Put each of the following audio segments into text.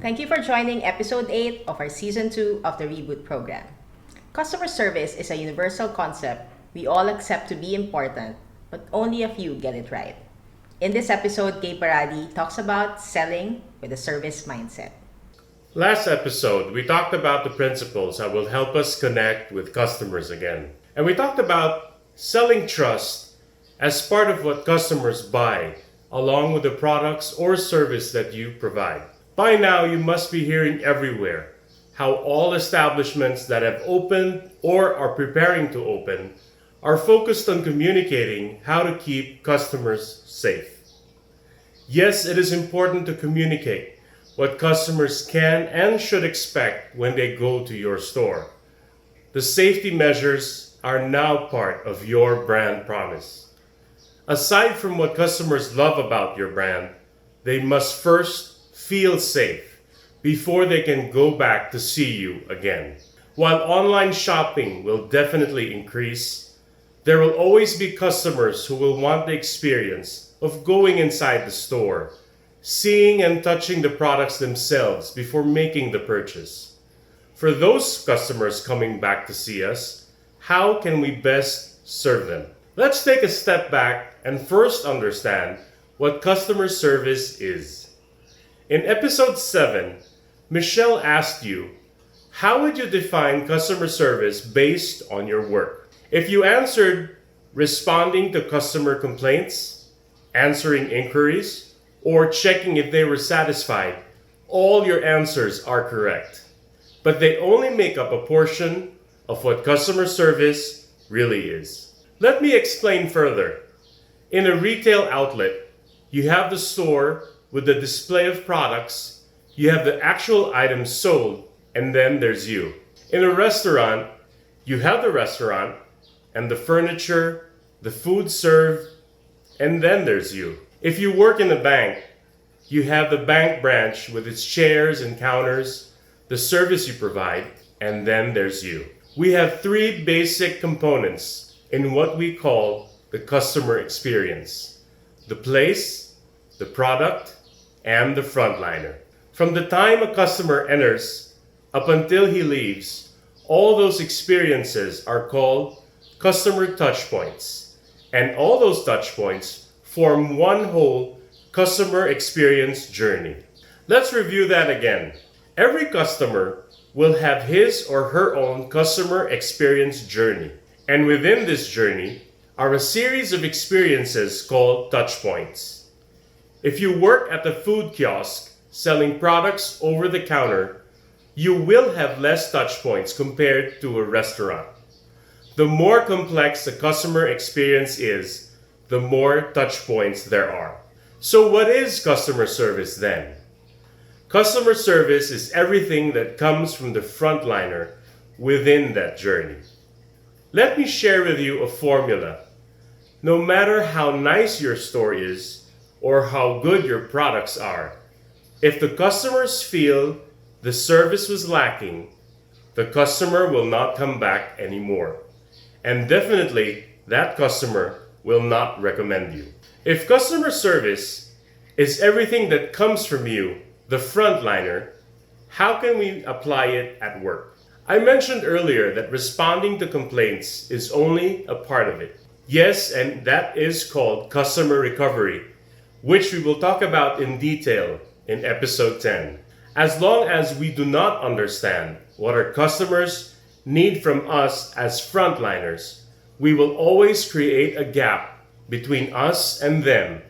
Thank you for joining episode 8 of our season 2 of the Reboot program. Customer service is a universal concept we all accept to be important, but only a few get it right. In this episode, Gabe Baradi talks about selling with a service mindset. Last episode, we talked about the principles that will help us connect with customers again. And we talked about selling trust as part of what customers buy, along with the products or service that you provide. By now, you must be hearing everywhere how all establishments that have opened or are preparing to open are focused on communicating how to keep customers safe. Yes, it is important to communicate what customers can and should expect when they go to your store. The safety measures are now part of your brand promise. Aside from what customers love about your brand, they must first feel safe before they can go back to see you again. While online shopping will definitely increase, there will always be customers who will want the experience of going inside the store, seeing and touching the products themselves before making the purchase. For those customers coming back to see us, how can we best serve them? Let's take a step back and first understand what customer service is. In episode 7, Michelle asked you, how would you define customer service based on your work? If you answered responding to customer complaints, answering inquiries, or checking if they were satisfied, all your answers are correct. But they only make up a portion of what customer service really is. Let me explain further. In a retail outlet, you have the store with the display of products, you have the actual items sold, and then there's you. In a restaurant, you have the restaurant and the furniture, the food served, and then there's you. If you work in a bank, you have the bank branch with its chairs and counters, the service you provide, and then there's you. We have 3 basic components in what we call the customer experience: the place, the product, and the frontliner. From the time a customer enters up until he leaves, all those experiences are called customer touchpoints. And all those touchpoints form one whole customer experience journey. Let's review that again. Every customer will have his or her own customer experience journey. And within this journey are a series of experiences called touchpoints. If you work at the food kiosk selling products over the counter, you will have less touchpoints compared to a restaurant. The more complex the customer experience is, the more touchpoints there are. So what is customer service then? Customer service is everything that comes from the frontliner within that journey. Let me share with you a formula. No matter how nice your store is or how good your products are, if the customers feel the service was lacking, the customer will not come back anymore. And definitely, that customer will not recommend you. If customer service is everything that comes from you, the frontliner, how can we apply it at work? I mentioned earlier that responding to complaints is only a part of it. Yes, and that is called customer recovery, which we will talk about in detail in episode 10. As long as we do not understand what our customers need from us as frontliners, we will always create a gap between us and them,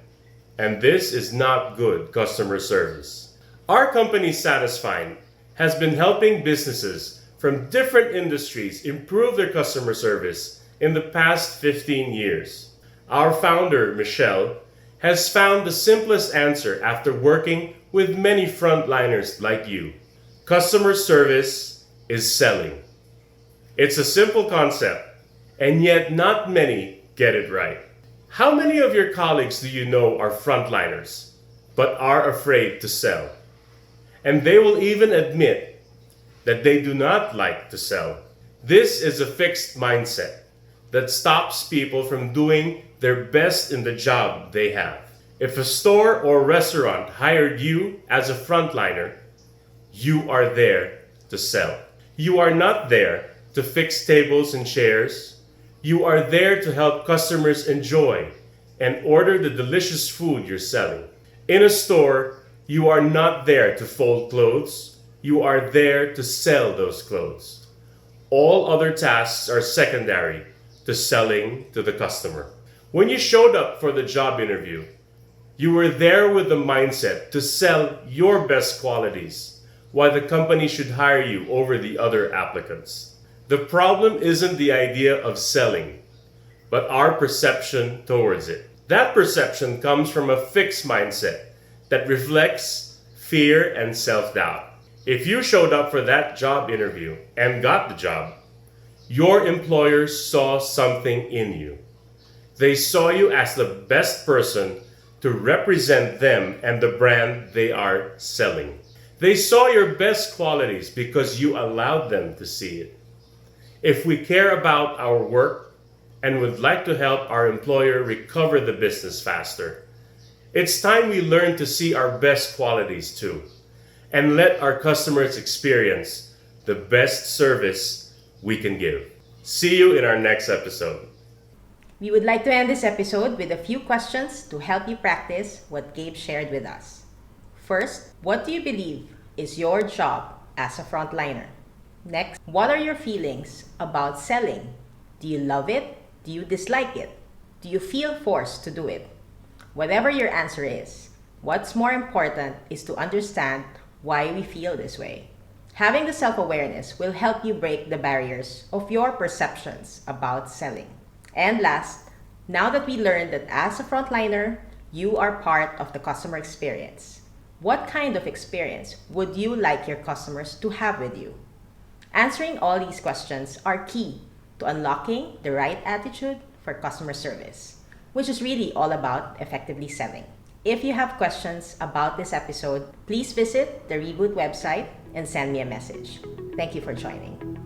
and this is not good customer service. Our company SatisFIND has been helping businesses from different industries improve their customer service in the past 15 years. Our founder, Michelle, has found the simplest answer after working with many frontliners like you. Customer service is selling. It's a simple concept, and yet not many get it right. How many of your colleagues do you know are frontliners, but are afraid to sell? And they will even admit that they do not like to sell. This is a fixed mindset that stops people from doing their best in the job they have. If a store or restaurant hired you as a frontliner, You are there to sell. You are not there to fix tables and chairs. You are there to help customers enjoy and order the delicious food you're selling. In a store, you are not there to fold clothes. You are there to sell those clothes. All other tasks are secondary to selling to the customer. When you showed up for the job interview, you were there with the mindset to sell your best qualities, why the company should hire you over the other applicants. The problem isn't the idea of selling, but our perception towards it. That perception comes from a fixed mindset that reflects fear and self-doubt. If you showed up for that job interview and got the job, your employer saw something in you. They saw you as the best person to represent them and the brand they are selling. They saw your best qualities because you allowed them to see it. If we care about our work and would like to help our employer recover the business faster, it's time we learn to see our best qualities too, and let our customers experience the best service we can give. See you in our next episode. We would like to end this episode with a few questions to help you practice what Gabe shared with us. First, what do you believe is your job as a frontliner? Next, what are your feelings about selling? Do you love it? Do you dislike it? Do you feel forced to do it? Whatever your answer is, what's more important is to understand why we feel this way. Having the self-awareness will help you break the barriers of your perceptions about selling. And last, now that we learned that as a frontliner, you are part of the customer experience, what kind of experience would you like your customers to have with you? Answering all these questions are key to unlocking the right attitude for customer service, which is really all about effectively selling. If you have questions about this episode, please visit the Reboot website and send me a message. Thank you for joining.